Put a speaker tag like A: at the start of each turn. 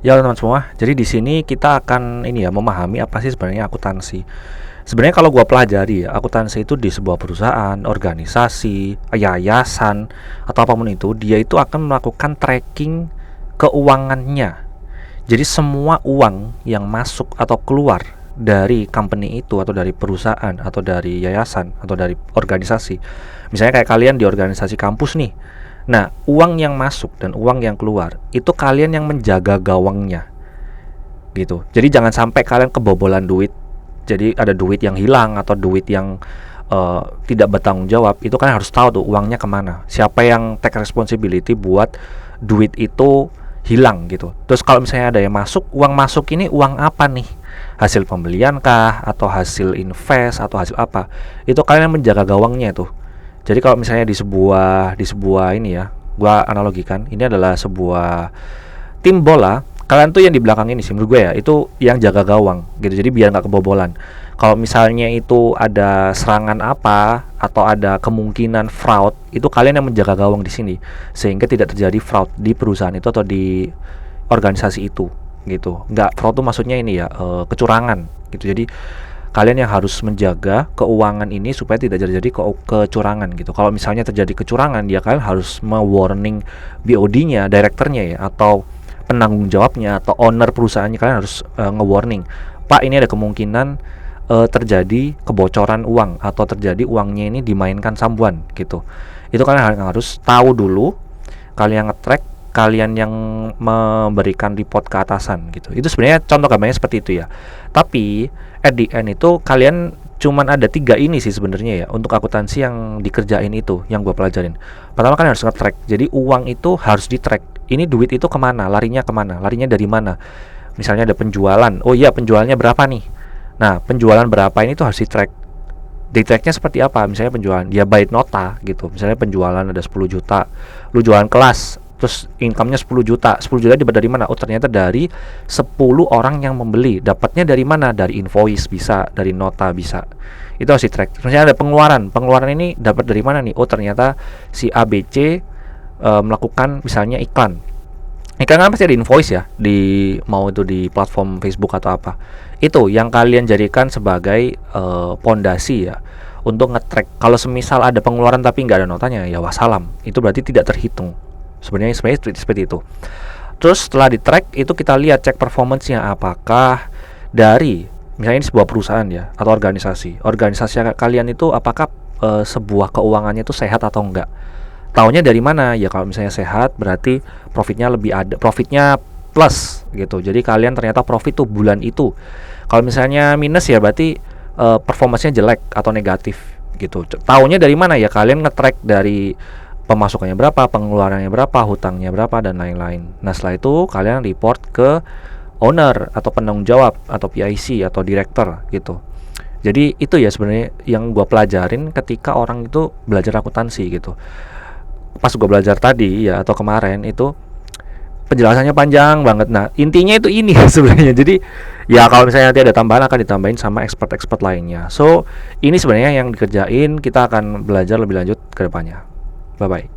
A: Ya teman semua, jadi di sini kita akan memahami apa sih sebenarnya akuntansi. Sebenarnya kalau gua pelajari ya, akuntansi itu di sebuah perusahaan, organisasi, yayasan atau apapun itu, dia itu akan melakukan tracking keuangannya. Jadi semua uang yang masuk atau keluar dari company itu atau dari perusahaan atau dari yayasan atau dari organisasi. Misalnya kayak kalian di organisasi kampus nih. Nah, uang yang masuk dan uang yang keluar itu kalian yang menjaga gawangnya gitu. Jadi jangan sampai kalian kebobolan duit. Jadi ada duit yang hilang atau duit yang tidak bertanggung jawab. Itu kan harus tahu tuh uangnya kemana. Siapa yang take responsibility buat duit itu hilang gitu. Terus kalau misalnya ada yang masuk, uang masuk ini uang apa nih? Hasil pembelian kah atau hasil invest atau hasil apa? Itu kalian yang menjaga gawangnya tuh. Jadi kalau misalnya di sebuah ini ya, gua analogikan, ini adalah sebuah tim bola. Kalian tuh yang di belakang ini sih menurut gue ya, itu yang jaga gawang gitu. Jadi biar nggak kebobolan. Kalau misalnya itu ada serangan apa atau ada kemungkinan fraud, itu kalian yang menjaga gawang di sini sehingga tidak terjadi fraud di perusahaan itu atau di organisasi itu gitu. Nggak fraud tuh maksudnya ini ya, kecurangan gitu. Jadi kalian yang harus menjaga keuangan ini supaya tidak terjadi kecurangan gitu. Kalau misalnya terjadi kecurangan, ya kalian harus me-warning BOD-nya, direkturnya ya, atau penanggung jawabnya atau owner perusahaannya. Kalian harus nge-warning, Pak, ini ada kemungkinan terjadi kebocoran uang atau terjadi uangnya ini dimainkan sambuan gitu. Itu kalian harus tahu dulu, kalian nge-track, kalian yang memberikan report ke atasan gitu. Itu sebenarnya contoh gambarnya seperti itu ya. Tapi at the end itu kalian cuman ada 3 ini sih sebenarnya ya untuk akuntansi yang dikerjain itu, yang gue pelajarin. Pertama kan harus nge-track. Jadi uang itu harus di-track. Ini duit itu kemana, larinya kemana, larinya dari mana. Misalnya ada penjualan, oh iya penjualannya berapa nih. Nah penjualan berapa ini tuh harus di-track. Di-tracknya seperti apa? Misalnya penjualan, dia by nota gitu. Misalnya penjualan ada 10 juta, lu jualan kelas, terus income-nya 10 juta. 10 juta dapat dari mana? Oh, ternyata dari 10 orang yang membeli. Dapatnya dari mana? Dari invoice bisa, dari nota bisa. Itu harus di-track. Misalnya ada pengeluaran. Pengeluaran ini dapat dari mana nih? Oh, ternyata si ABC melakukan misalnya iklan. Iklan kan pasti ada invoice ya, mau itu di platform Facebook atau apa. Itu yang kalian jadikan sebagai pondasi ya untuk nge-track. Kalau semisal ada pengeluaran tapi nggak ada notanya, ya wassalam. Itu berarti tidak terhitung. Sebenarnya seperti itu. Terus setelah di track itu kita lihat cek performance-nya, apakah dari misalnya ini sebuah perusahaan ya atau organisasi kalian itu apakah sebuah keuangannya itu sehat atau enggak. Taunya dari mana? Ya kalau misalnya sehat berarti profitnya plus gitu. Jadi kalian ternyata profit tuh bulan itu. Kalau misalnya minus ya berarti performance-nya jelek atau negatif gitu. Taunya dari mana? Ya kalian nge-track dari pemasukannya berapa, pengeluarannya berapa, hutangnya berapa, dan lain-lain. Nah setelah itu kalian report ke owner atau penanggung jawab atau PIC atau director gitu. Jadi itu ya sebenarnya yang gue pelajarin ketika orang itu belajar akuntansi gitu. Pas gue belajar tadi ya atau kemarin itu penjelasannya panjang banget. Nah intinya itu ini sebenarnya. Jadi ya kalau misalnya nanti ada tambahan akan ditambahin sama expert lainnya. So ini sebenarnya yang dikerjain, kita akan belajar lebih lanjut ke depannya. Bye bye.